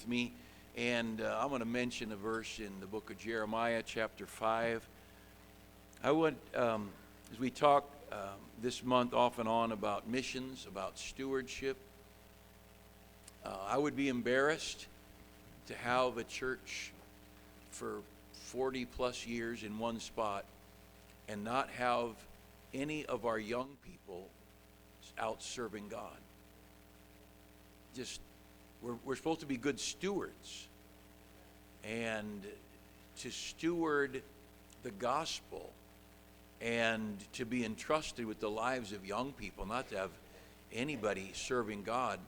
Me, and I'm going to mention a verse in the book of Jeremiah, chapter 5. I would, as we talk this month off and on about missions, about stewardship, I would be embarrassed to have a church for 40 plus years in one spot and not have any of our young people out serving God. We're supposed to be good stewards, and to steward the gospel and to be entrusted with the lives of young people, not to have anybody serving God.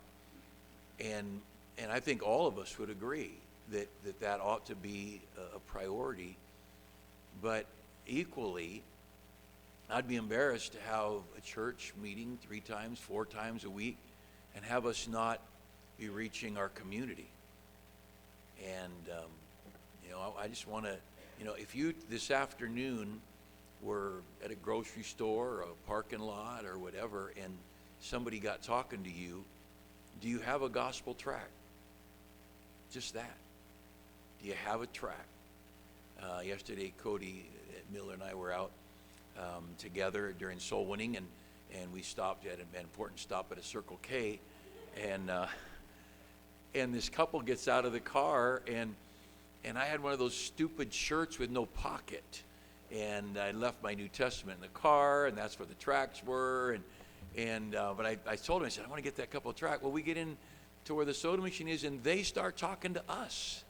And I think all of us would agree that ought to be a priority. But equally, I'd be embarrassed to have a church meeting 3 times, 4 times a week and have us not be reaching our community. And I just want to, if you this afternoon were at a grocery store or a parking lot or whatever, and somebody got talking to you, do you have a gospel tract? Just that. Do you have a tract? Yesterday, Cody Miller and I were out together during soul winning, and we stopped at an important stop at a Circle K, and this couple gets out of the car, and I had one of those stupid shirts with no pocket, and I left my New Testament in the car, and that's where the tracts were, but I told him, I said, I want to get that couple of tracts. Well, we get in to where the soda machine is, and they start talking to us.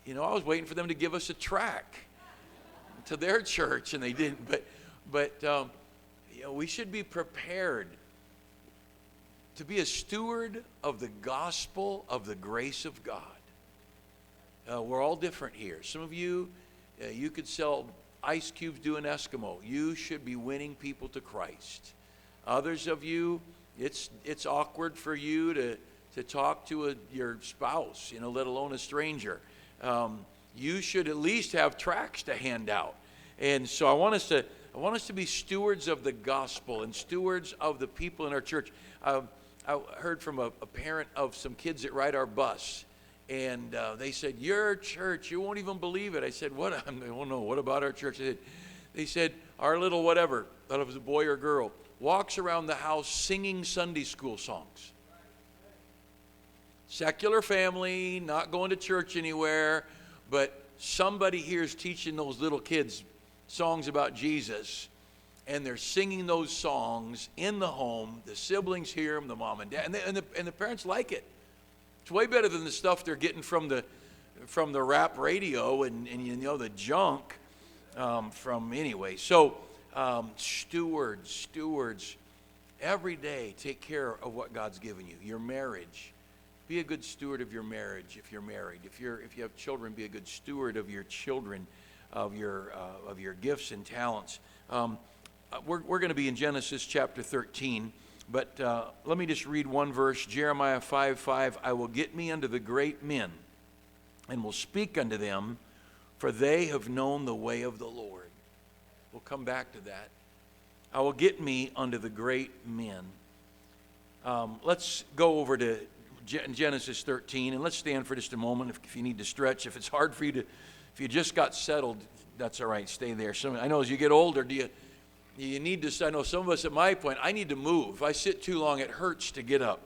I was waiting for them to give us a tract to their church, and they didn't. But we should be prepared to be a steward of the gospel of the grace of God. We're all different here. Some of you, you could sell ice cubes to an Eskimo. You should be winning people to Christ. Others of you, it's awkward for you to talk to your spouse, let alone a stranger. You should at least have tracts to hand out. And so I want us to be stewards of the gospel and stewards of the people in our church. I heard from a parent of some kids that ride our bus, and they said, your church, you won't even believe it. I said, what? I don't know, what about our church? They said, our little whatever, thought it was a boy or girl, walks around the house singing Sunday school songs. Secular family, not going to church anywhere, but somebody here is teaching those little kids songs about Jesus, and they're singing those songs in the home. The siblings hear them, the mom and dad, and the parents like it. It's way better than the stuff they're getting from the rap radio and the junk from anyway. So stewards, every day take care of what God's given you. Your marriage, be a good steward of your marriage if you're married. If you have children, be a good steward of your children, of your gifts and talents. We're going to be in Genesis chapter 13, but let me just read one verse, Jeremiah 5:5. I will get me unto the great men, and will speak unto them, for they have known the way of the Lord. We'll come back to that. I will get me unto the great men. Let's go over to Genesis 13, and let's stand for just a moment if you need to stretch. If it's hard for you to, if you just got settled, that's all right, stay there. I know as you get older, you need to, I know some of us at my point, I need to move. If I sit too long, it hurts to get up.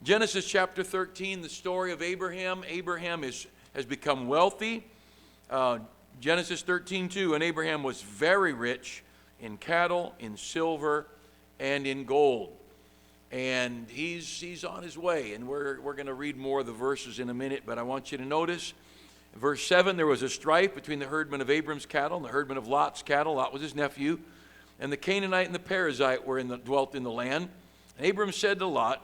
Genesis chapter 13, the story of Abraham. Abraham has become wealthy. Genesis 13:2, and Abraham was very rich in cattle, in silver, and in gold. And he's on his way, and we're going to read more of the verses in a minute, but I want you to notice verse 7, there was a strife between the herdmen of Abram's cattle and the herdmen of Lot's cattle. Lot was his nephew. And the Canaanite and the Perizzite dwelt in the land. And Abram said to Lot,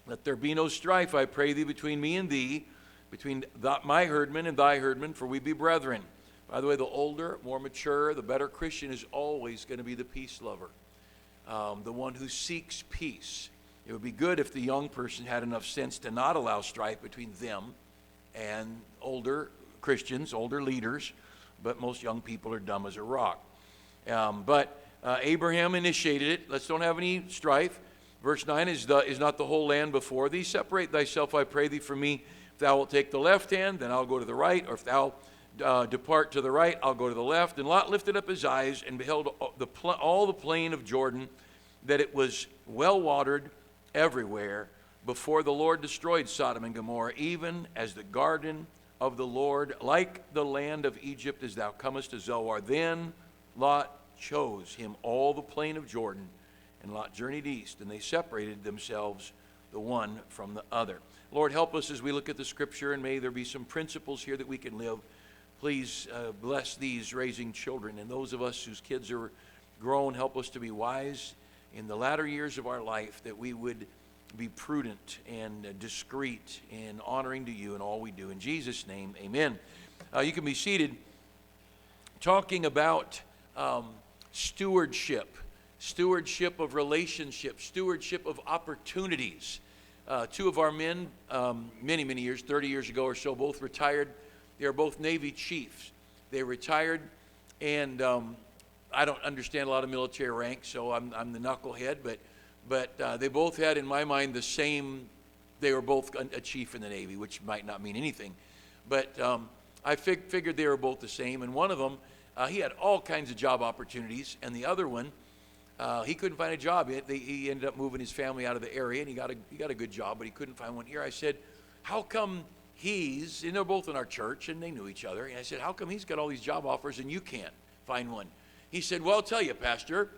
let there be no strife, I pray thee, between me and thee, between my herdmen and thy herdmen, for we be brethren. By the way, the older, more mature, the better Christian is always going to be the peace lover, the one who seeks peace. It would be good if the young person had enough sense to not allow strife between them and older Christians, older leaders, but most young people are dumb as a rock. But Abraham initiated it. Let's don't have any strife. Verse 9 is not the whole land before thee? Separate thyself, I pray thee, from me. If thou wilt take the left hand, then I'll go to the right. Or if thou depart to the right, I'll go to the left. And Lot lifted up his eyes and beheld all the plain of Jordan, that it was well watered everywhere, before the Lord destroyed Sodom and Gomorrah, even as the garden of the Lord, like the land of Egypt, as thou comest to Zoar. Then Lot chose him all the plain of Jordan, and Lot journeyed east, and they separated themselves the one from the other. Lord, help us as we look at the scripture, and may there be some principles here that we can live. Please bless these raising children, and those of us whose kids are grown, help us to be wise in the latter years of our life, that we would be prudent and discreet and honoring to you in all we do. In Jesus' name, amen. You can be seated. Talking about stewardship of relationships, stewardship of opportunities. Two of our men, many years, 30 years ago or so, both retired. They are both Navy chiefs. They retired, and I don't understand a lot of military ranks, so I'm the knucklehead, but they both had, in my mind, the same. They were both a chief in the Navy, which might not mean anything, but I figured they were both the same. And one of them, he had all kinds of job opportunities, and the other one, he couldn't find a job. He ended up moving his family out of the area, and he got a good job, but he couldn't find one here. I said, how come and they're both in our church, and they knew each other, and I said, how come he's got all these job offers and you can't find one? He said, well, I'll tell you, Pastor,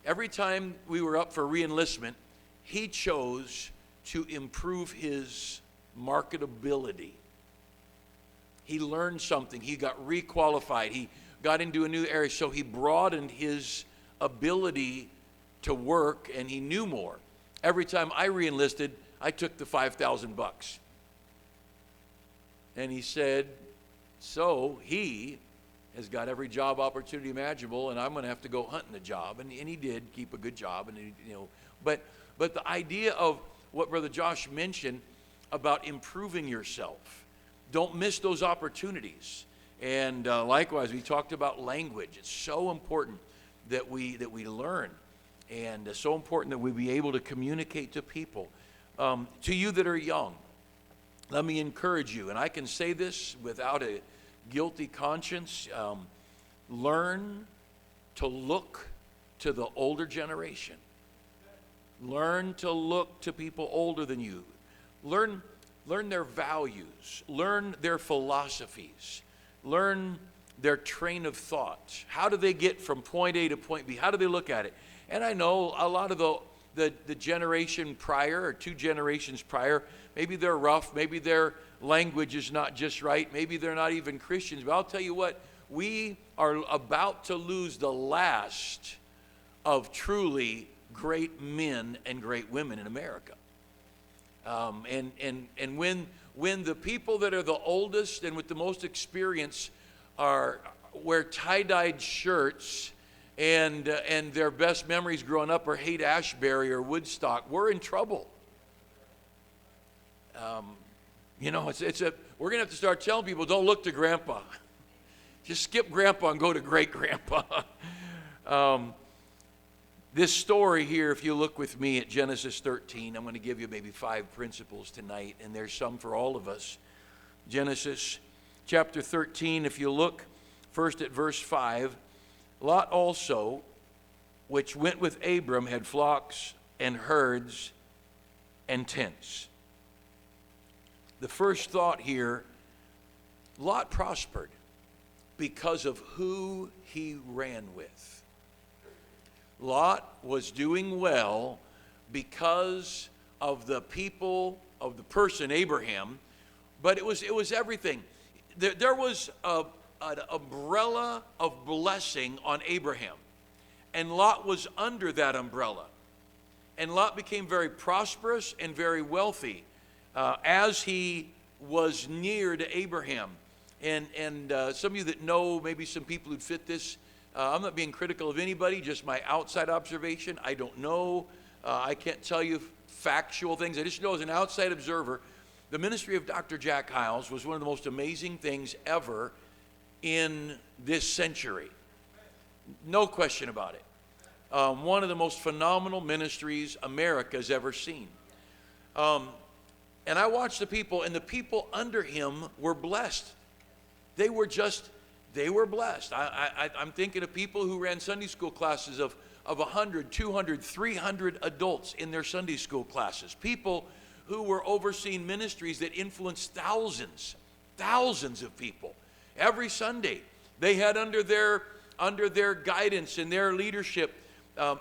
every time we were up for re-enlistment, he chose to improve his marketability. He learned something. He got requalified. He got into a new area, so he broadened his ability to work, and he knew more. Every time I re-enlisted, I took the $5,000. And he said, so he has got every job opportunity imaginable, and I'm going to have to go hunting a job. And he did keep a good job, and but the idea of what Brother Josh mentioned about improving yourself, don't miss those opportunities. And likewise, we talked about language. It's so important that we learn, and so important that we be able to communicate to people. To you that are young, let me encourage you, and I can say this without a guilty conscience. Learn to look to the older generation. Learn to look to people older than you. Learn their values. Learn their philosophies. Learn their train of thought. How do they get from point A to point B? How do they look at it? And I know a lot of the generation prior, or two generations prior, maybe they're rough, maybe their language is not just right, maybe they're not even Christians. But I'll tell you what, we are about to lose the last of truly great men and great women in America. And when the people that are the oldest and with the most experience wear tie-dyed shirts, and their best memories growing up are Haight-Ashbury or Woodstock, we're in trouble. We're going to have to start telling people, don't look to Grandpa. Just skip Grandpa and go to great-grandpa. This story here, if you look with me at Genesis 13, I'm going to give you maybe 5 principles tonight, and there's some for all of us. Genesis chapter 13, if you look first at verse 5, Lot also, which went with Abram, had flocks and herds and tents. The first thought here, Lot prospered because of who he ran with. Lot was doing well because of the people, of the person Abraham, but it was everything. There was an umbrella of blessing on Abraham, and Lot was under that umbrella. And Lot became very prosperous and very wealthy as he was near to Abraham. And some of you that know maybe some people who'd fit this, I'm not being critical of anybody, just my outside observation. I don't know. I can't tell you factual things. I just know as an outside observer, the ministry of Dr. Jack Hyles was one of the most amazing things ever in this century. No question about it. one of the most phenomenal ministries America's ever seen. And I watched the people, and the people under him were blessed. They were blessed. I'm thinking of people who ran Sunday school classes of 100, 200, 300 adults in their Sunday school classes. People who were overseeing ministries that influenced thousands of people. Every Sunday, they had under their guidance and their leadership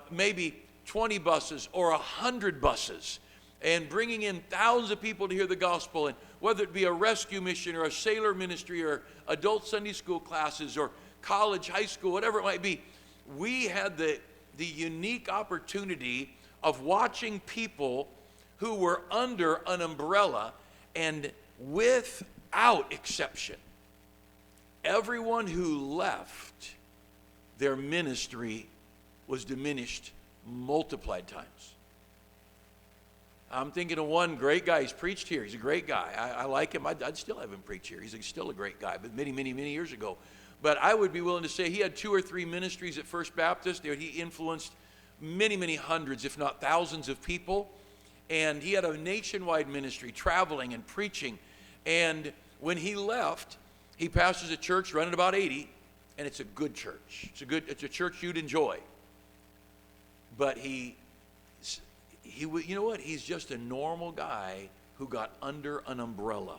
maybe 20 buses or 100 buses, and bringing in thousands of people to hear the gospel. And whether it be a rescue mission or a sailor ministry or adult Sunday school classes or college, high school, whatever it might be, we had the unique opportunity of watching people who were under an umbrella, and without exception, everyone who left, their ministry was diminished multiplied times. I'm thinking of one great guy. He's preached here. He's a great guy. I like him. I'd still have him preach here. He's still a great guy, but many years ago. But I would be willing to say he had 2 or 3 ministries at First Baptist. He influenced many hundreds, if not thousands of people. And he had a nationwide ministry, traveling and preaching. And when he left, he pastors a church running about 80, and it's a good church. It's a church you'd enjoy. But he you know what? He's just a normal guy who got under an umbrella.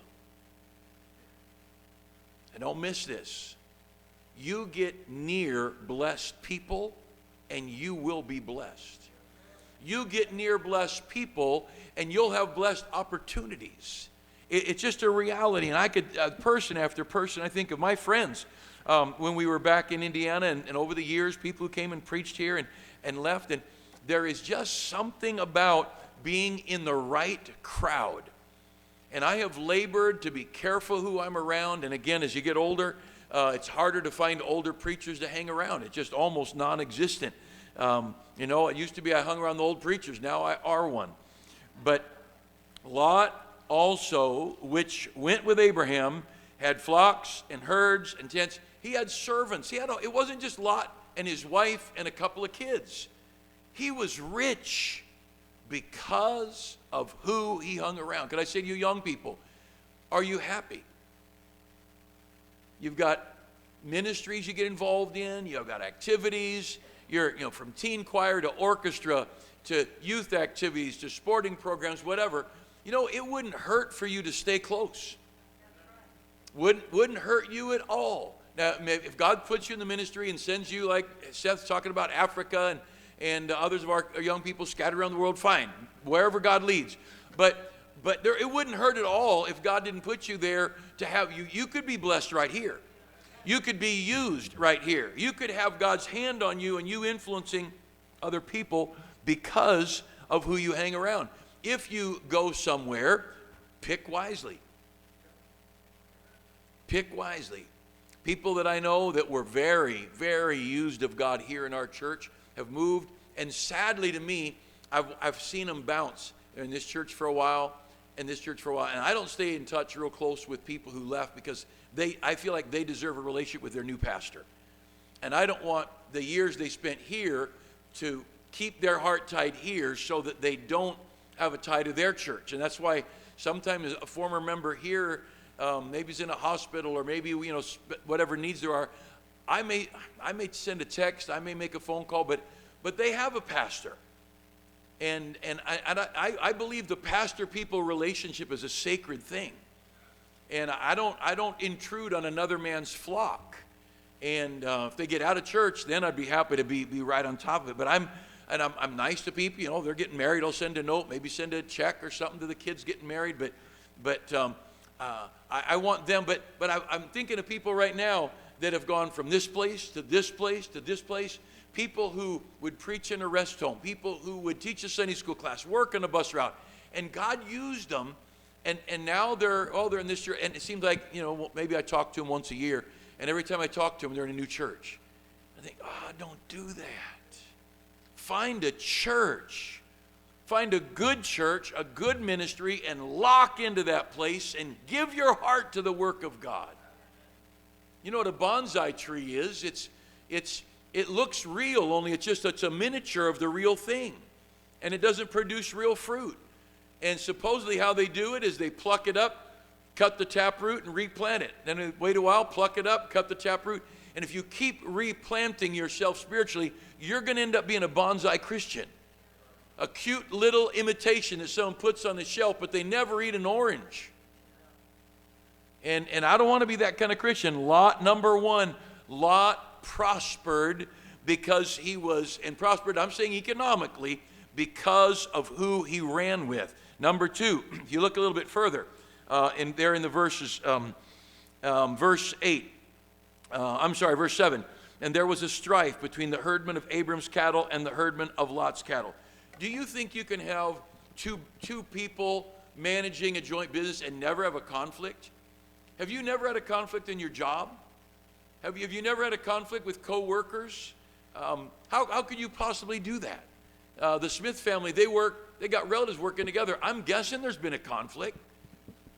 And don't miss this. You get near blessed people, and you will be blessed. You get near blessed people, and you'll have blessed opportunities. It's just a reality. And I could, person after person, I think of my friends when we were back in Indiana, and over the years, people who came and preached here and left. And there is just something about being in the right crowd. And I have labored to be careful who I'm around. And again, as you get older, it's harder to find older preachers to hang around. It's just almost non-existent. You know, it used to be I hung around the old preachers. Now I are one. But Lot also, which went with Abraham, had flocks and herds and tents. He had servants. It wasn't just Lot and his wife and a couple of kids. He was rich because of who he hung around. Could I say to you young people, are you happy? You've got ministries you get involved in. You've got activities. You're from teen choir to orchestra to youth activities to sporting programs, whatever. It wouldn't hurt for you to stay close. Wouldn't hurt you at all. Now, if God puts you in the ministry and sends you, like Seth's talking about Africa and others of our young people scattered around the world, fine, wherever God leads. But it wouldn't hurt at all if God didn't put you there to have you. You could be blessed right here. You could be used right here. You could have God's hand on you and you influencing other people because of who you hang around. If you go somewhere, pick wisely. Pick wisely. People that I know that were very, very used of God here in our church have moved, and sadly to me, I've seen them bounce in this church for a while, and this church for a while, and I don't stay in touch real close with people who left because I feel like they deserve a relationship with their new pastor, and I don't want the years they spent here to keep their heart tied here so that they don't have a tie to their church. And that's why sometimes a former member here, maybe he's in a hospital or maybe whatever needs there are, I may send a text, I may make a phone call, but they have a pastor, and I believe the pastor-people relationship is a sacred thing, and I don't intrude on another man's flock, and if they get out of church, then I'd be happy to be right on top of it. But I'm nice to people. They're getting married, I'll send a note, maybe send a check or something to the kids getting married, but I want them. But I'm thinking of people right now that have gone from this place to this place to this place, people who would preach in a rest home, people who would teach a Sunday school class, work on a bus route, and God used them, and now they're in this church, and it seems like, maybe I talk to them once a year, and every time I talk to them, they're in a new church. I think, don't do that. Find a church. Find a good church, a good ministry, and lock into that place and give your heart to the work of God. You know what a bonsai tree is? It's it looks real, only it's a miniature of the real thing. And it doesn't produce real fruit. And supposedly how they do it is they pluck it up, cut the taproot, and replant it. Then wait a while, pluck it up, cut the taproot. And if you keep replanting yourself spiritually, you're going to end up being a bonsai Christian. A cute little imitation that someone puts on the shelf, but they never eat an orange. And I don't want to be that kind of Christian. Lot, number one, Lot prospered because he was, and prospered, I'm saying economically, because of who he ran with. Number two, if you look a little bit further, in the verses, verse 7. And there was a strife between the herdmen of Abram's cattle and the herdmen of Lot's cattle. Do you think you can have two people managing a joint business and never have a conflict? Have you never had a conflict in your job? Have you never had a conflict with co-workers? How could you possibly do that? The Smith family, they got relatives working together. I'm guessing there's been a conflict.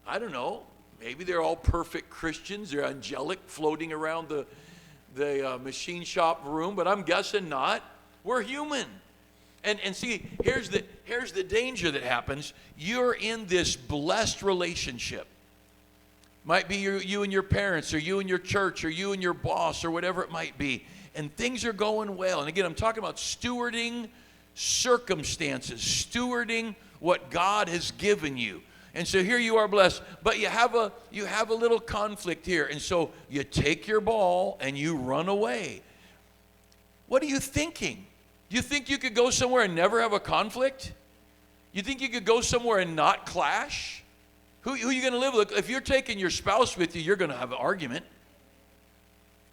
I don't know. Maybe they're all perfect Christians. They're angelic floating around the machine shop room, but I'm guessing not. We're human. And see, here's the danger that happens. You're in this blessed relationship. Might be you and your parents, or you and your church, or you and your boss, or whatever it might be. And things are going well. And again, I'm talking about stewarding circumstances, stewarding what God has given you. And so here you are blessed, but you have a little conflict here. And so you take your ball and you run away. What are you thinking? Do you think you could go somewhere and never have a conflict? You think you could go somewhere and not clash? Who are you going to live with? If you're taking your spouse with you, you're going to have an argument.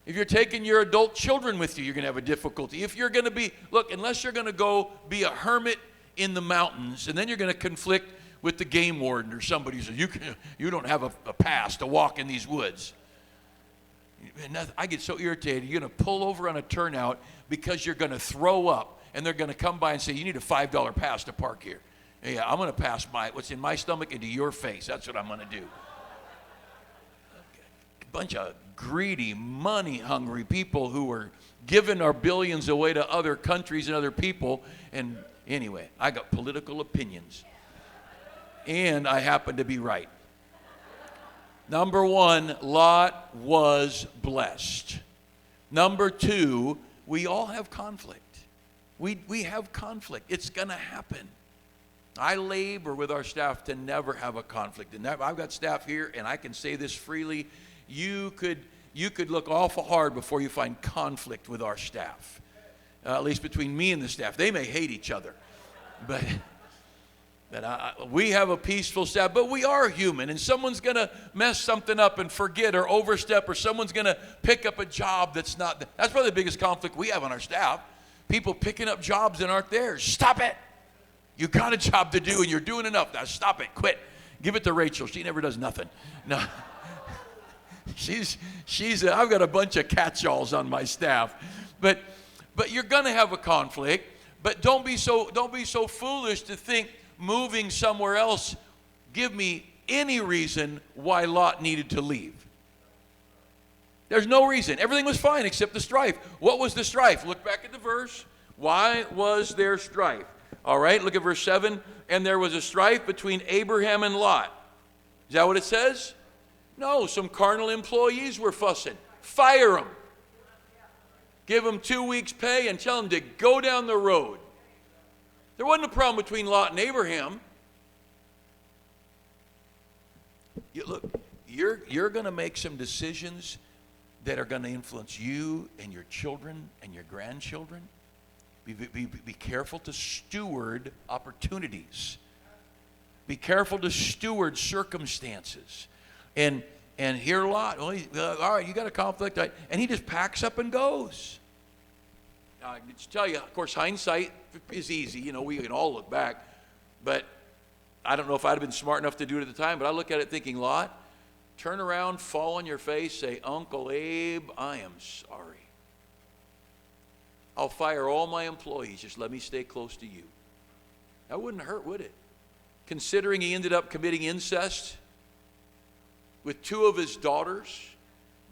If you're taking your adult children with you, you're going to have a difficulty. If you're going to be, unless you're going to go be a hermit in the mountains, and then you're going to conflict with the game warden or somebody who says, you don't have a pass to walk in these woods. And I get so irritated. You're going to pull over on a turnout because you're going to throw up, and they're going to come by and say, you need a $5 pass to park here. Yeah, I'm going to pass what's in my stomach into your face. That's what I'm going to do. A bunch of greedy, money-hungry people who are giving our billions away to other countries and other people. And anyway, I got political opinions. And I happen to be right. Number one, Lot was blessed. Number two, we all have conflict. We have conflict. It's going to happen. I labor with our staff to never have a conflict. And I've got staff here, and I can say this freely. You could look awful hard before you find conflict with our staff. At least between me and the staff. They may hate each other. But we have a peaceful staff, but we are human, and someone's going to mess something up and forget or overstep, or someone's going to pick up a job that's not. That's probably the biggest conflict we have on our staff. People picking up jobs that aren't theirs. Stop it. You got a job to do, and you're doing enough. Now stop it. Quit. Give it to Rachel. She never does nothing. No. I've got a bunch of catch-alls on my staff. But you're going to have a conflict, but don't be so foolish to think moving somewhere else, give me any reason why Lot needed to leave. There's no reason. Everything was fine except the strife. What was the strife? Look back at the verse. Why was there strife? All right, look at verse 7. And there was a strife between Abraham and Lot. Is that what it says? No, some carnal employees were fussing. Fire them. Give them 2 weeks' pay and tell them to go down the road. There wasn't a problem between Lot and Abraham. You're going to make some decisions that are going to influence you and your children and your grandchildren. Be careful to steward opportunities. Be careful to steward circumstances. And here Lot, all right, you got a conflict, and he just packs up and goes. Now, I can just tell you, of course, hindsight is easy. We can all look back. But I don't know if I'd have been smart enough to do it at the time, but I look at it thinking, Lot, turn around, fall on your face, say, Uncle Abe, I am sorry. I'll fire all my employees. Just let me stay close to you. That wouldn't hurt, would it? Considering he ended up committing incest with 2 of his daughters.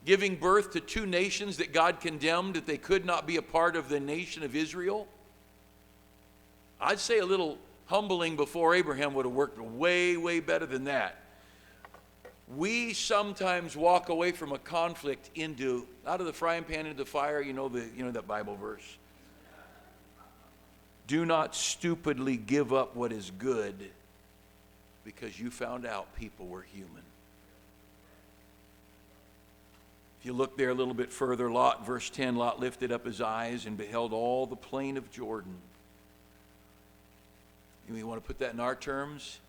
giving birth to two nations that God condemned that they could not be a part of the nation of Israel. I'd say a little humbling before Abraham would have worked way, way better than that. We sometimes walk away from a conflict into, out of the frying pan into the fire, you know that Bible verse. Do not stupidly give up what is good because you found out people were human. If you look there a little bit further, Lot, verse 10, Lot lifted up his eyes and beheld all the plain of Jordan. You want to put that in our terms?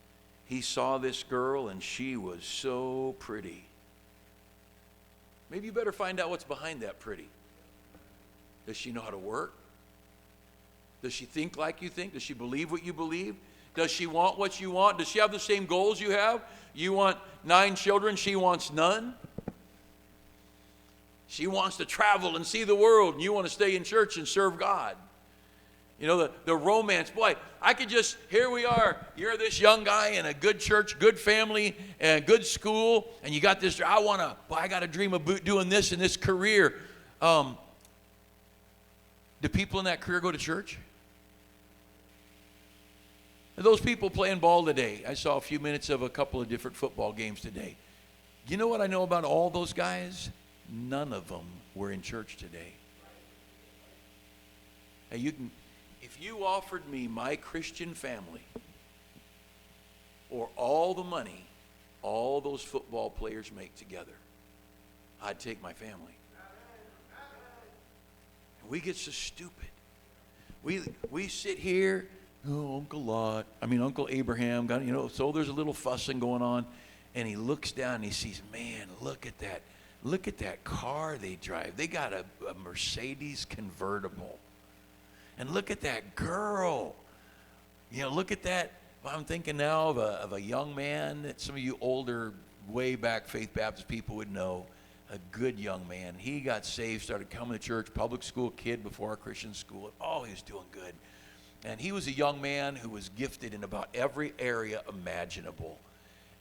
He saw this girl and she was so pretty. Maybe you better find out what's behind that pretty. Does she know how to work? Does she think like you think? Does she believe what you believe? Does she want what you want? Does she have the same goals you have? You want 9 children, she wants none. She wants to travel and see the world, and you want to stay in church and serve God. You know, the romance, boy, I could just, here we are, you're this young guy in a good church, good family, and good school, and you got this, I got a dream of doing this in this career. Do people in that career go to church? Are those people playing ball today? I saw a few minutes of a couple of different football games today. You know what I know about all those guys? None of them were in church today. Hey, if you offered me my Christian family or all the money all those football players make together, I'd take my family. And we get so stupid. We sit here, Uncle Abraham, so there's a little fussing going on, and he looks down and he sees, man, look at that car they drive. They got a Mercedes convertible. And look at that girl. Look at that. I'm thinking now of a young man that some of you older, way back Faith Baptist people would know. A good young man. He got saved, started coming to church, public school kid before our Christian school. Oh, he was doing good. And he was a young man who was gifted in about every area imaginable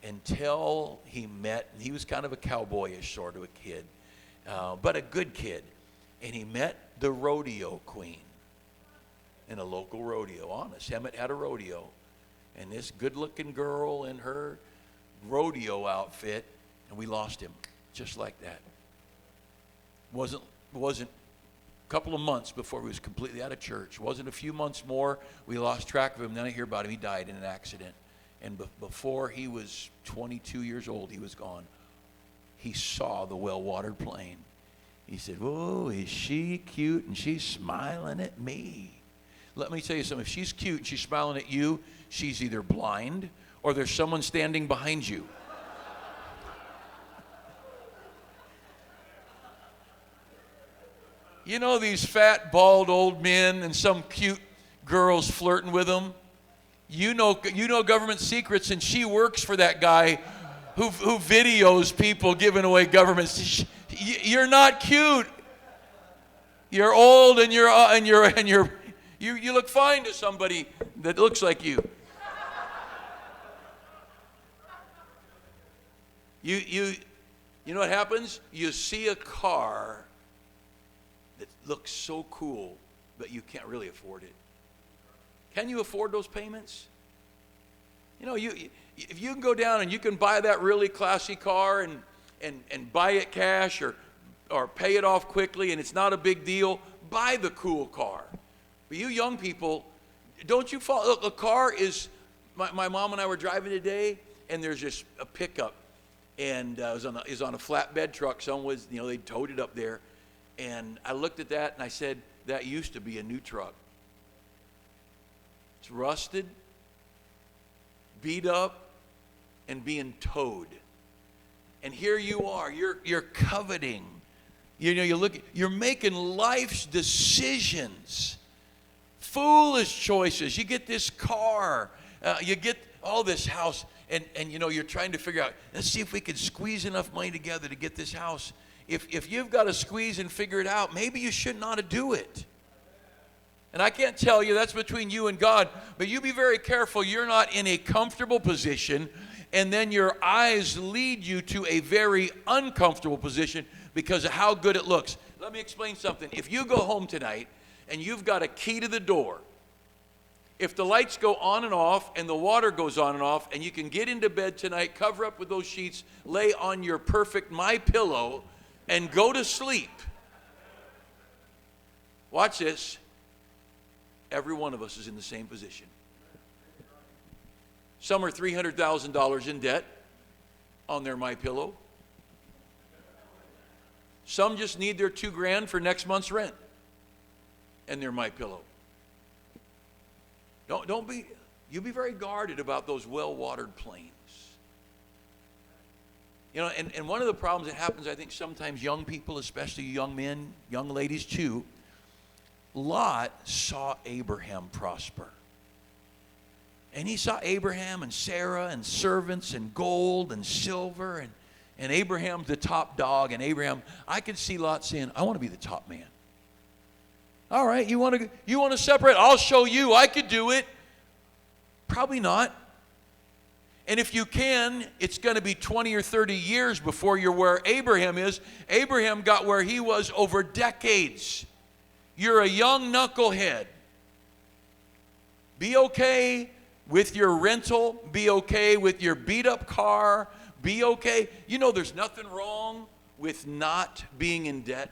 until he met, and he was kind of a cowboyish sort of a kid, but a good kid. And he met the rodeo queen in a local rodeo. Honest, Hemet had a rodeo, and this good-looking girl in her rodeo outfit, and we lost him just like that. Wasn't a couple of months before he was completely out of church. Wasn't a few months more, we lost track of him. Then I hear about him. He died in an accident, and before he was 22 years old, he was gone. He saw the well-watered plain. He said, "Whoa, is she cute?" And she's smiling at me. Let me tell you something. If she's cute and she's smiling at you, she's either blind or there's someone standing behind you. You know these fat, bald old men and some cute girls flirting with them? You know government secrets, and she works for that guy who videos people giving away governments. You're not cute. You're old, and you look fine to somebody that looks like you. You know what happens? You see a car that looks so cool, but you can't really afford it. Can you afford those payments? If you can go down and you can buy that really classy car and buy it cash or pay it off quickly and it's not a big deal, buy the cool car. But you young people, don't you fall? Look, a car is, my mom and I were driving today, and there's just a pickup, and it was on a flatbed truck. Someone was, they towed it up there, and I looked at that and I said, that used to be a new truck. It's rusted, beat up, and being towed. And here you are, you're coveting. You're making life's decisions. Foolish choices. You get this car, you get all this house, and you're trying to figure out, let's see if we can squeeze enough money together to get this house. If you've got to squeeze and figure it out, maybe you should not do it. And I can't tell you, that's between you and God, but you be very careful you're not in a comfortable position and then your eyes lead you to a very uncomfortable position because of how good it looks. Let me explain something. If you go home tonight and you've got a key to the door, if the lights go on and off and the water goes on and off, and you can get into bed tonight, cover up with those sheets, lay on your perfect MyPillow, and go to sleep. Watch this. Every one of us is in the same position. Some are $300,000 in debt on their MyPillow. Some just need their $2,000 for next month's rent and their MyPillow. You be very guarded about those well-watered plains. You know, and one of the problems that happens, I think, sometimes young people, especially young men, young ladies too, Lot saw Abraham prosper. And he saw Abraham and Sarah and servants and gold and silver, and Abraham's the top dog. And Abraham, I could see Lot saying, I want to be the top man. All right, you want to separate? I'll show you. I could do it. Probably not. And if you can, it's going to be 20 or 30 years before you're where Abraham is. Abraham got where he was over decades. You're a young knucklehead. Be okay with your rental. Be okay with your beat-up car. Be okay. You know there's nothing wrong with not being in debt.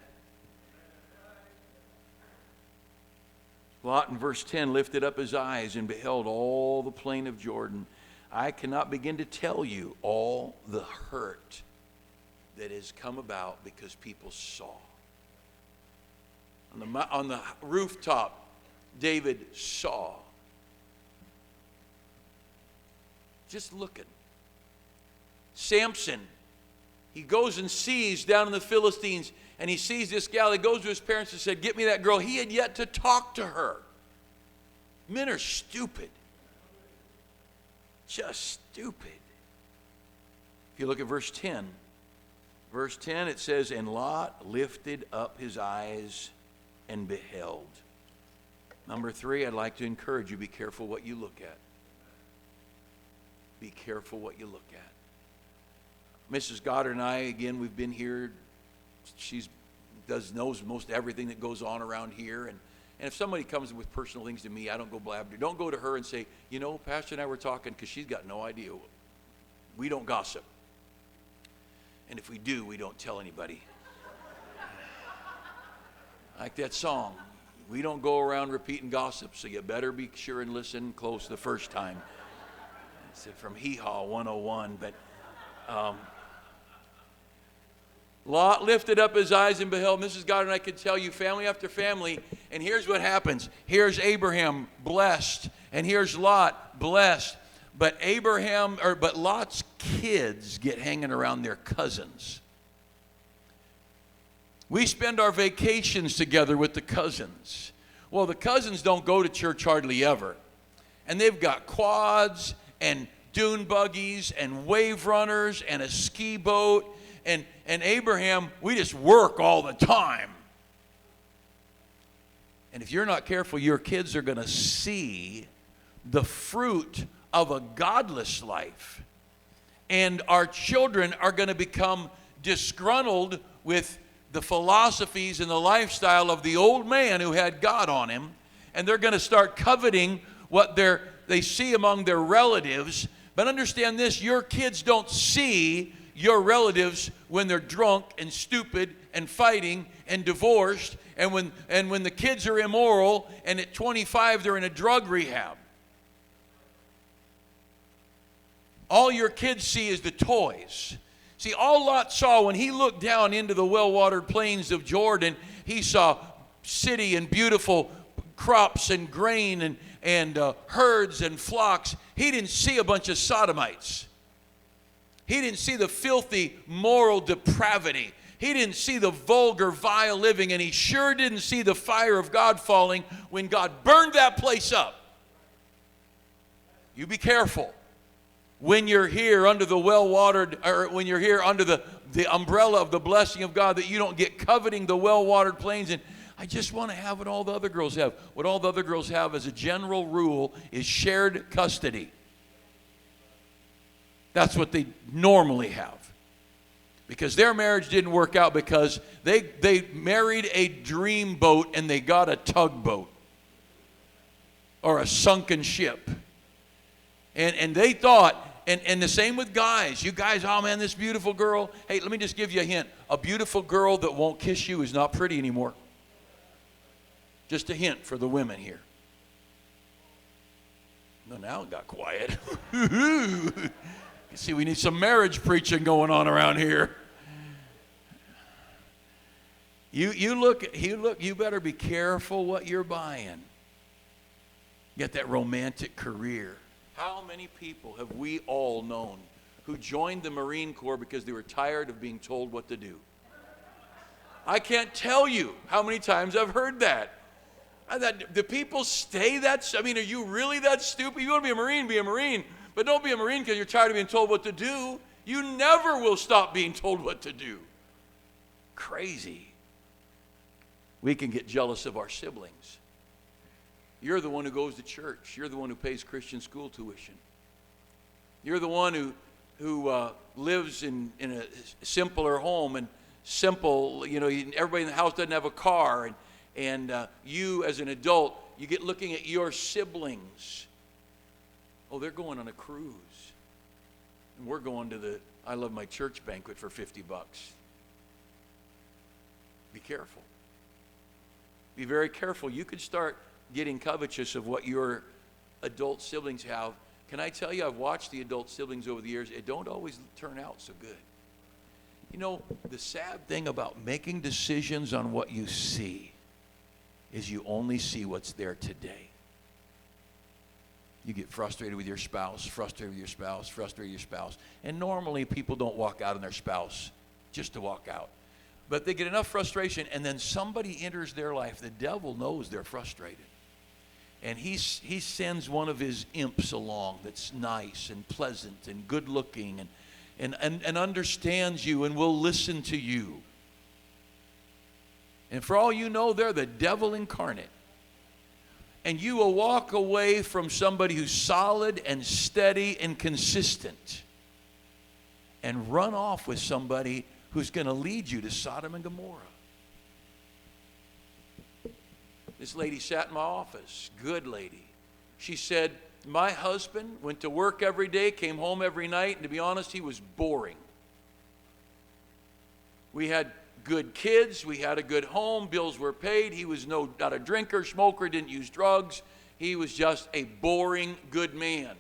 Lot in verse 10 lifted up his eyes and beheld all the plain of Jordan. I cannot begin to tell you all the hurt that has come about because people saw. On the rooftop, David saw. Just looking. Samson, he goes and sees down in the Philistines, and he sees this gal. He goes to his parents and said, get me that girl. He had yet to talk to her. Men are stupid. Just stupid. If you look at verse 10, it says, and Lot lifted up his eyes and beheld. Number 3, I'd like to encourage you, be careful what you look at. Be careful what you look at. Mrs. Goddard and I, again, we've been here. She knows most everything that goes on around here. And if somebody comes with personal things to me, I don't go blabber. Don't go to her and say, you know, Pastor and I were talking, because she's got no idea. We don't gossip. And if we do, we don't tell anybody. Like that song. We don't go around repeating gossip, so you better be sure and listen close the first time. It's from Hee Haw 101. But Lot lifted up his eyes and beheld. Mrs. Goddard and I could tell you family after family. And here's what happens. Here's Abraham blessed. And here's Lot blessed. But Lot's kids get hanging around their cousins. We spend our vacations together with the cousins. Well, the cousins don't go to church hardly ever. And they've got quads and dune buggies and wave runners and a ski boat. And Abraham, we just work all the time. And if you're not careful, your kids are going to see the fruit of a godless life. And our children are going to become disgruntled with the philosophies and the lifestyle of the old man who had God on him. And they're going to start coveting what they see among their relatives. But understand this, your kids don't see your relatives when they're drunk and stupid and fighting and divorced, and when the kids are immoral, and at 25 they're in a drug rehab. All your kids see is the toys. See, all Lot saw when he looked down into the well-watered plains of Jordan, he saw city and beautiful crops and grain and herds and flocks. He didn't see a bunch of sodomites. He didn't see the filthy moral depravity. He didn't see the vulgar, vile living, and he sure didn't see the fire of God falling when God burned that place up. You be careful when you're here under the well-watered, or when you're here under the umbrella of the blessing of God, that you don't get coveting the well-watered plains and I just want to have what all the other girls have. What all the other girls have as a general rule is shared custody. That's what they normally have. Because their marriage didn't work out because they married a dream boat and they got a tugboat or a sunken ship. And they thought, and the same with guys. You guys, oh man, this beautiful girl. Hey, let me just give you a hint. A beautiful girl that won't kiss you is not pretty anymore. Just a hint for the women here. No, now it got quiet. You see, we need some marriage preaching going on around here. You better be careful what you're buying. Get that romantic career. How many people have we all known who joined the Marine Corps because they were tired of being told what to do? I can't tell you how many times I've heard that. Do people stay that? I mean, are you really that stupid? You want to be a Marine, be a Marine. But don't be a Marine because you're tired of being told what to do. You never will stop being told what to do. Crazy. We can get jealous of our siblings. You're the one who goes to church. You're the one who pays Christian school tuition. You're the one who lives in a simpler home and simple, everybody in the house doesn't have a car. And you as an adult, you get looking at your siblings. Oh, they're going on a cruise. And we're going to the I Love My Church banquet for $50. Be careful. Be very careful. You could start getting covetous of what your adult siblings have. Can I tell you, I've watched the adult siblings over the years. It don't always turn out so good. You know, the sad thing about making decisions on what you see is you only see what's there today. You get frustrated with your spouse, frustrated with your spouse, frustrated with your spouse. And normally people don't walk out on their spouse just to walk out. But they get enough frustration and then somebody enters their life. The devil knows they're frustrated. And he sends one of his imps along that's nice and pleasant and good looking and understands you and will listen to you. And for all you know, they're the devil incarnate. And you will walk away from somebody who's solid and steady and consistent and run off with somebody who's going to lead you to Sodom and Gomorrah. This lady sat in my office, good lady. She said, my husband went to work every day, came home every night, and to be honest, he was boring. We had good kids, we had a good home, bills were paid, he was not a drinker, smoker, didn't use drugs. He was just a boring good man.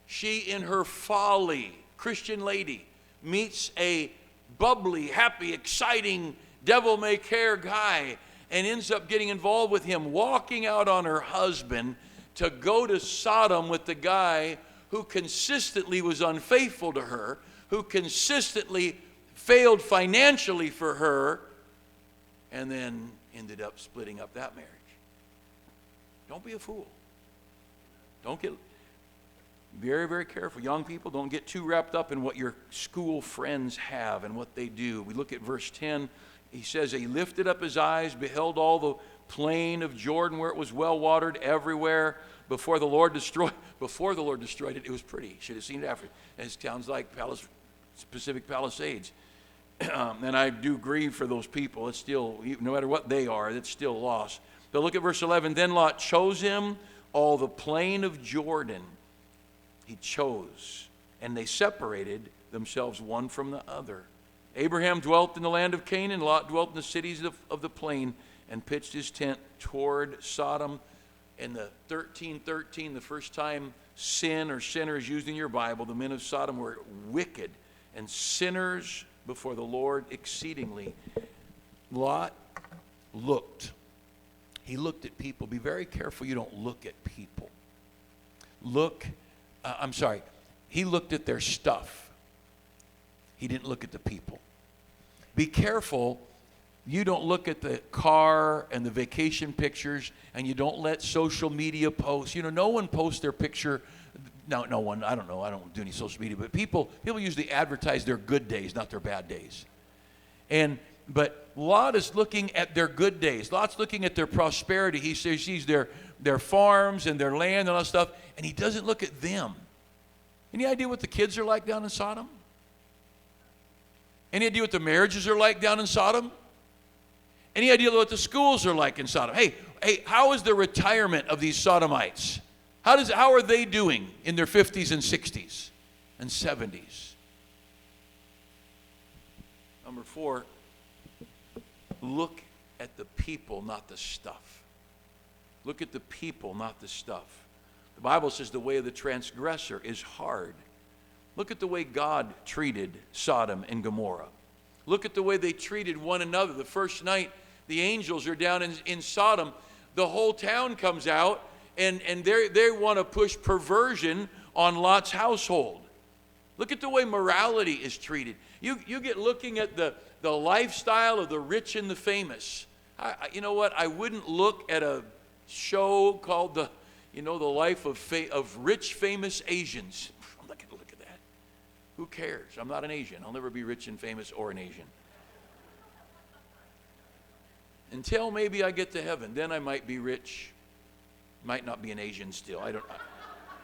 She, in her folly, Christian lady, meets a bubbly, happy, exciting, devil-may-care guy and ends up getting involved with him, walking out on her husband to go to Sodom with the guy who consistently was unfaithful to her, who consistently failed financially for her, and then ended up splitting up that marriage. Don't be a fool. Don't get very, very careful. Young people, don't get too wrapped up in what your school friends have and what they do. We look at verse 10. He says, he lifted up his eyes, beheld all the plain of Jordan where it was well watered everywhere. Before the Lord destroyed it, it was pretty. Should have seen it after. And it sounds like Pacific Palisades. And I do grieve for those people. It's still, no matter what they are, it's still lost. But look at verse 11. Then Lot chose him all the plain of Jordan. He chose, and they separated themselves one from the other. Abraham dwelt in the land of Canaan, Lot dwelt in the cities of the plain, and pitched his tent toward Sodom. In the 13:13, the first time sin or sinner is used in your Bible, the men of Sodom were wicked and sinners before the Lord exceedingly. Lot looked. He looked at people. Be very careful you don't look at people. He looked at their stuff. He didn't look at the people. Be careful you don't look at the car and the vacation pictures, and you don't let social media post. No one posts their picture. No one, I don't know, I don't do any social media, but people usually advertise their good days, not their bad days. But Lot is looking at their good days. Lot's looking at their prosperity. He sees their farms and their land and all that stuff, and he doesn't look at them. Any idea what the kids are like down in Sodom? Any idea what the marriages are like down in Sodom? Any idea what the schools are like in Sodom? Hey, how is the retirement of these Sodomites? How are they doing in their 50s and 60s and 70s? Number 4, look at the people, not the stuff. Look at the people, not the stuff. The Bible says the way of the transgressor is hard. Look at the way God treated Sodom and Gomorrah. Look at the way they treated one another. The first night the angels are down in Sodom, the whole town comes out and they want to push perversion on Lot's household. Look at the way morality is treated. You get looking at the lifestyle of the rich and the famous. You know what? I wouldn't look at a show called the life of rich, famous Asians. I'm not going to look at that. Who cares? I'm not an Asian. I'll never be rich and famous or an Asian. Until maybe I get to heaven, then I might be rich. Might not be an Asian still.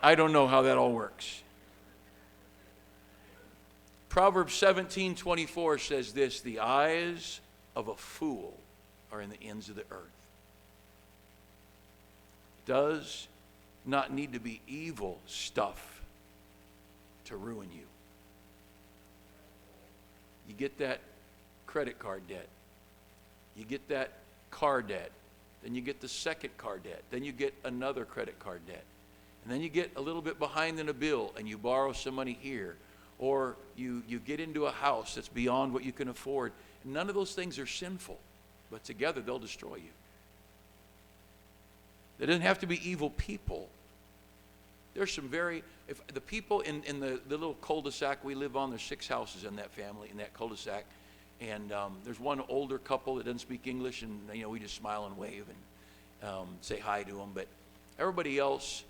I don't know how that all works. Proverbs 17:24 says this: the eyes of a fool are in the ends of the earth. Does not need to be evil stuff to ruin you. You get that credit card debt. You get that car debt. Then you get the second car debt. Then you get another credit card debt. And then you get a little bit behind in a bill and you borrow some money here. Or you get into a house that's beyond what you can afford. None of those things are sinful, but together they'll destroy you. There doesn't have to be evil people. There's some if the people in the little cul-de-sac we live on, there's 6 houses in that family, in that cul-de-sac. And there's one older couple that doesn't speak English, and we just smile and wave and say hi to them. But everybody else,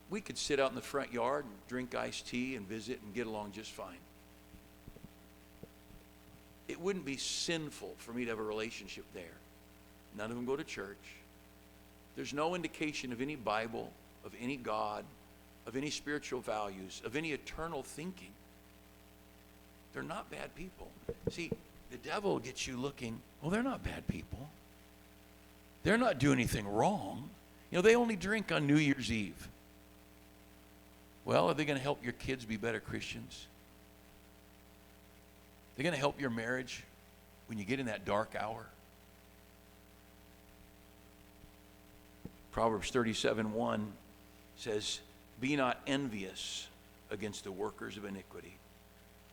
we could sit out in the front yard and drink iced tea and visit and get along just fine. It wouldn't be sinful for me to have a relationship there. None of them go to church. There's no indication of any Bible, of any God, of any spiritual values, of any eternal thinking. They're not bad people. See, the devil gets you looking, well, they're not bad people. They're not doing anything wrong. They only drink on New Year's Eve. Well, are they going to help your kids be better Christians? They're going to help your marriage when you get in that dark hour? Proverbs 37:1 says, be not envious against the workers of iniquity.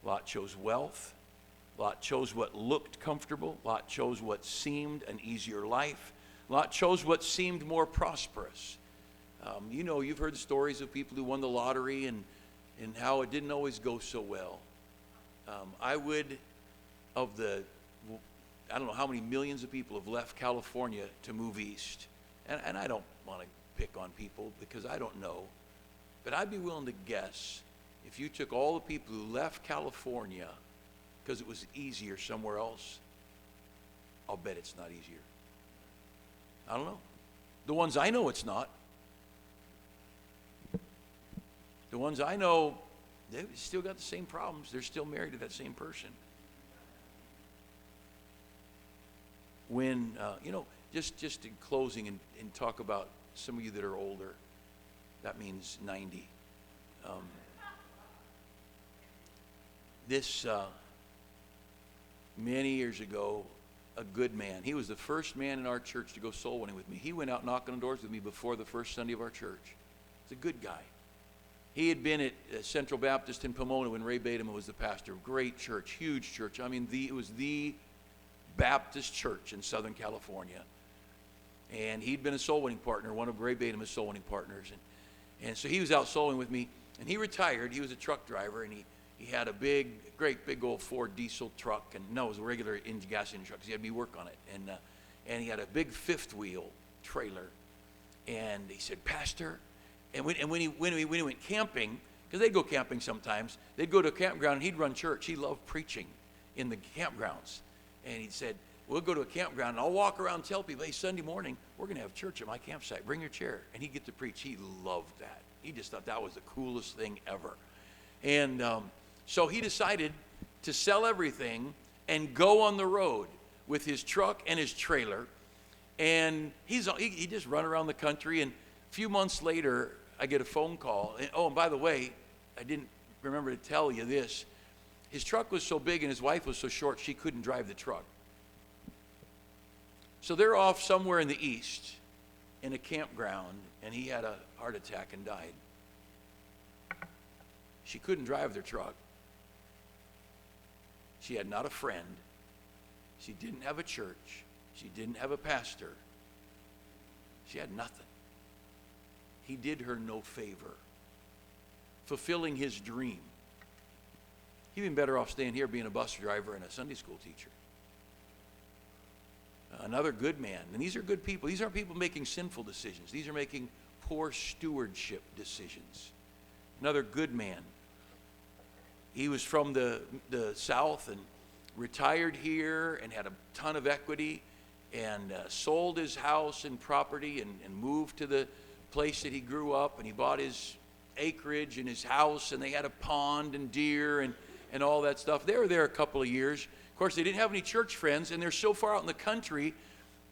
Lot chose wealth. Lot chose what looked comfortable. Lot chose what seemed an easier life. Lot chose what seemed more prosperous. You've heard stories of people who won the lottery and how it didn't always go so well. I don't know how many millions of people have left California to move east. And I don't want to pick on people because I don't know. But I'd be willing to guess if you took all the people who left California because it was easier somewhere else, I'll bet it's not easier. I don't know. The ones I know it's not. The ones I know, they've still got the same problems. They're still married to that same person. When, just in closing and talk about some of you that are older, that means 90. Many years ago, a good man, he was the first man in our church to go soul winning with me. He went out knocking on doors with me before the first Sunday of our church. He's a good guy. He had been at Central Baptist in Pomona when Ray Bateman was the pastor. Great church, huge church. I mean, it was the Baptist church in Southern California. And he'd been a soul winning partner, one of Ray Bateman's soul winning partners. And so he was out soul winning with me. And he retired. He was a truck driver, and he had a great big old Ford diesel truck. And no, it was a regular gas engine truck because he had me work on it. And he had a big fifth wheel trailer. And he said, Pastor, and when he went camping, because they'd go camping sometimes, they'd go to a campground and he'd run church. He loved preaching in the campgrounds. And he said, we'll go to a campground and I'll walk around and tell people, hey, Sunday morning, we're going to have church at my campsite. Bring your chair. And he'd get to preach. He loved that. He just thought that was the coolest thing ever. And so he decided to sell everything and go on the road with his truck and his trailer. And he just run around the country. And a few months later, I get a phone call. And by the way, I didn't remember to tell you this. His truck was so big and his wife was so short, she couldn't drive the truck. So they're off somewhere in the east in a campground, and he had a heart attack and died. She couldn't drive their truck. She had not a friend. She didn't have a church. She didn't have a pastor. She had nothing. He did her no favor, fulfilling his dream. He'd been better off staying here being a bus driver and a Sunday school teacher. Another good man. And these are good people. These aren't people making sinful decisions. These are making poor stewardship decisions. Another good man. He was from the South and retired here and had a ton of equity and sold his house and property and moved to the place that he grew up, and he bought his acreage and his house, and they had a pond and deer and all that stuff. They were there a couple of years. Of course, they didn't have any church friends, and they're so far out in the country,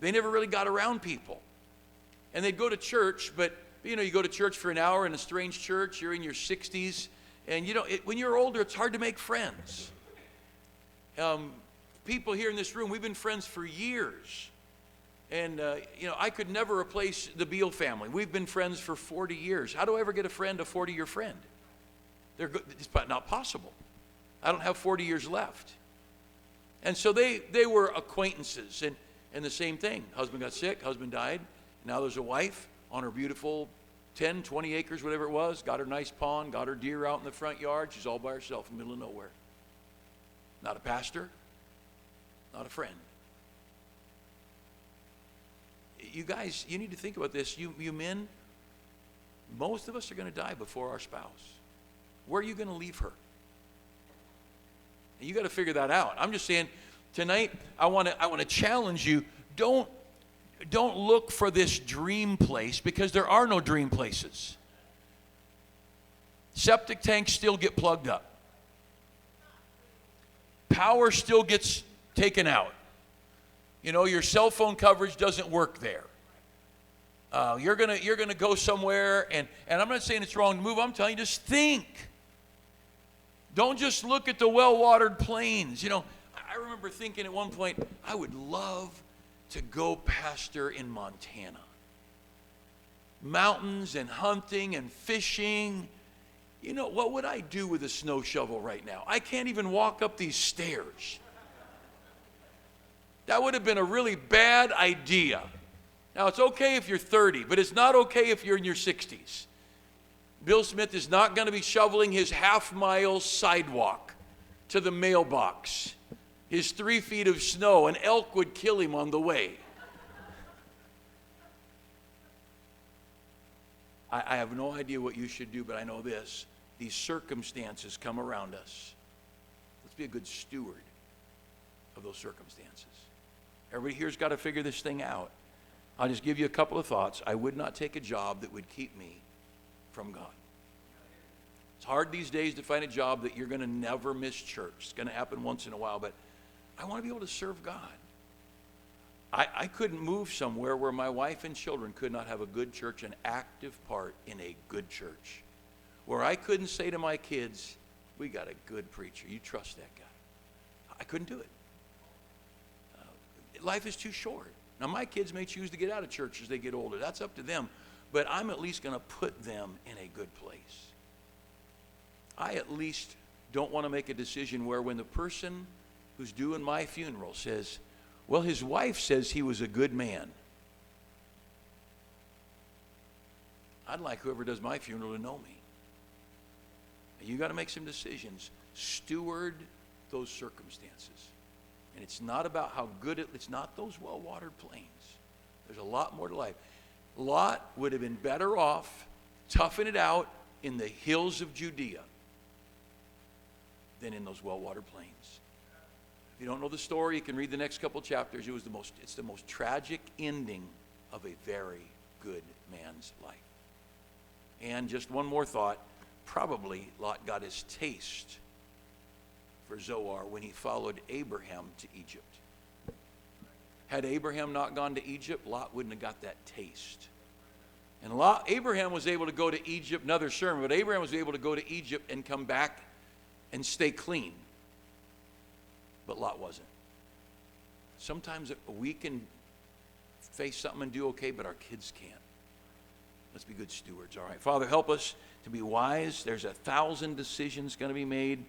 they never really got around people. And they'd go to church, but you go to church for an hour in a strange church, you're in your 60s, and when you're older, it's hard to make friends. People here in this room, we've been friends for years. And, I could never replace the Beal family. We've been friends for 40 years. How do I ever get a 40-year friend? It's not possible. I don't have 40 years left. And so they were acquaintances. And the same thing. Husband got sick. Husband died. Now there's a wife on her beautiful 10, 20 acres, whatever it was. Got her nice pond. Got her deer out in the front yard. She's all by herself in the middle of nowhere. Not a pastor. Not a friend. You guys, you need to think about this. You men, most of us are going to die before our spouse. Where are you going to leave her? You got to figure that out. I'm just saying, tonight I want to challenge you. Don't look for this dream place, because there are no dream places. Septic tanks still get plugged up. Power still gets taken out. Your cell phone coverage doesn't work there. You're gonna go somewhere, and I'm not saying it's wrong to move. I'm telling you, just think. Don't just look at the well-watered plains. I remember thinking at one point, I would love to go pastor in Montana. Mountains and hunting and fishing. What would I do with a snow shovel right now? I can't even walk up these stairs. That would have been a really bad idea. Now, it's okay if you're 30, but it's not okay if you're in your 60s. Bill Smith is not going to be shoveling his half-mile sidewalk to the mailbox. His 3 feet of snow, an elk would kill him on the way. I have no idea what you should do, but I know this. These circumstances come around us. Let's be a good steward of those circumstances. Everybody here's got to figure this thing out. I'll just give you a couple of thoughts. I would not take a job that would keep me from God. It's hard these days to find a job that you're going to never miss church. It's going to happen once in a while, but I want to be able to serve God. I couldn't move somewhere where my wife and children could not have a good church, an active part in a good church. Where I couldn't say to my kids, we got a good preacher. You trust that guy. I couldn't do it. Life is too short. Now, my kids may choose to get out of church as they get older. That's up to them. But I'm at least going to put them in a good place. I at least don't want to make a decision where when the person who's doing my funeral says, well, his wife says he was a good man. I'd like whoever does my funeral to know me. And you got to make some decisions. Steward those circumstances. And it's not about how good it's not those well-watered plains. There's a lot more to life. Lot would have been better off toughing it out in the hills of Judea than in those well-watered plains. If you don't know the story, you can read the next couple chapters. It's the most tragic ending of a very good man's life. And just one more thought. probably Lot got his taste for Zoar when he followed Abraham to Egypt. Had Abraham not gone to Egypt, Lot wouldn't have got that taste. And Abraham was able to go to Egypt, another sermon, but Abraham was able to go to Egypt and come back and stay clean. But Lot wasn't. Sometimes we can face something and do okay, but our kids can't. Let's be good stewards, all right? Father, help us to be wise. There's 1,000 decisions going to be made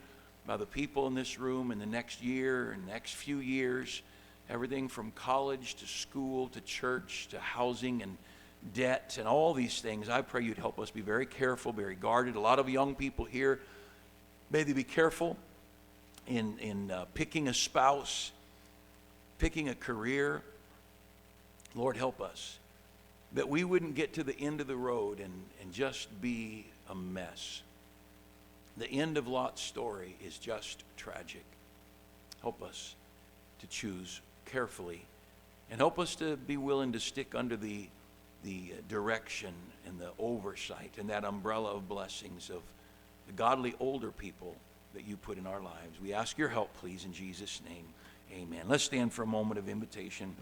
by the people in this room in the next year and next few years. Everything from college to school to church to housing and debt and all these things. I pray you'd help us be very careful, very guarded. A lot of young people here, may they be careful in picking a spouse, picking a career. Lord, help us that we wouldn't get to the end of the road and just be a mess. The end of Lot's story is just tragic. Help us to choose carefully, and help us to be willing to stick under the direction and the oversight and that umbrella of blessings of the godly older people that you put in our lives. We ask your help, please, in Jesus' name. Amen. Let's stand for a moment of invitation.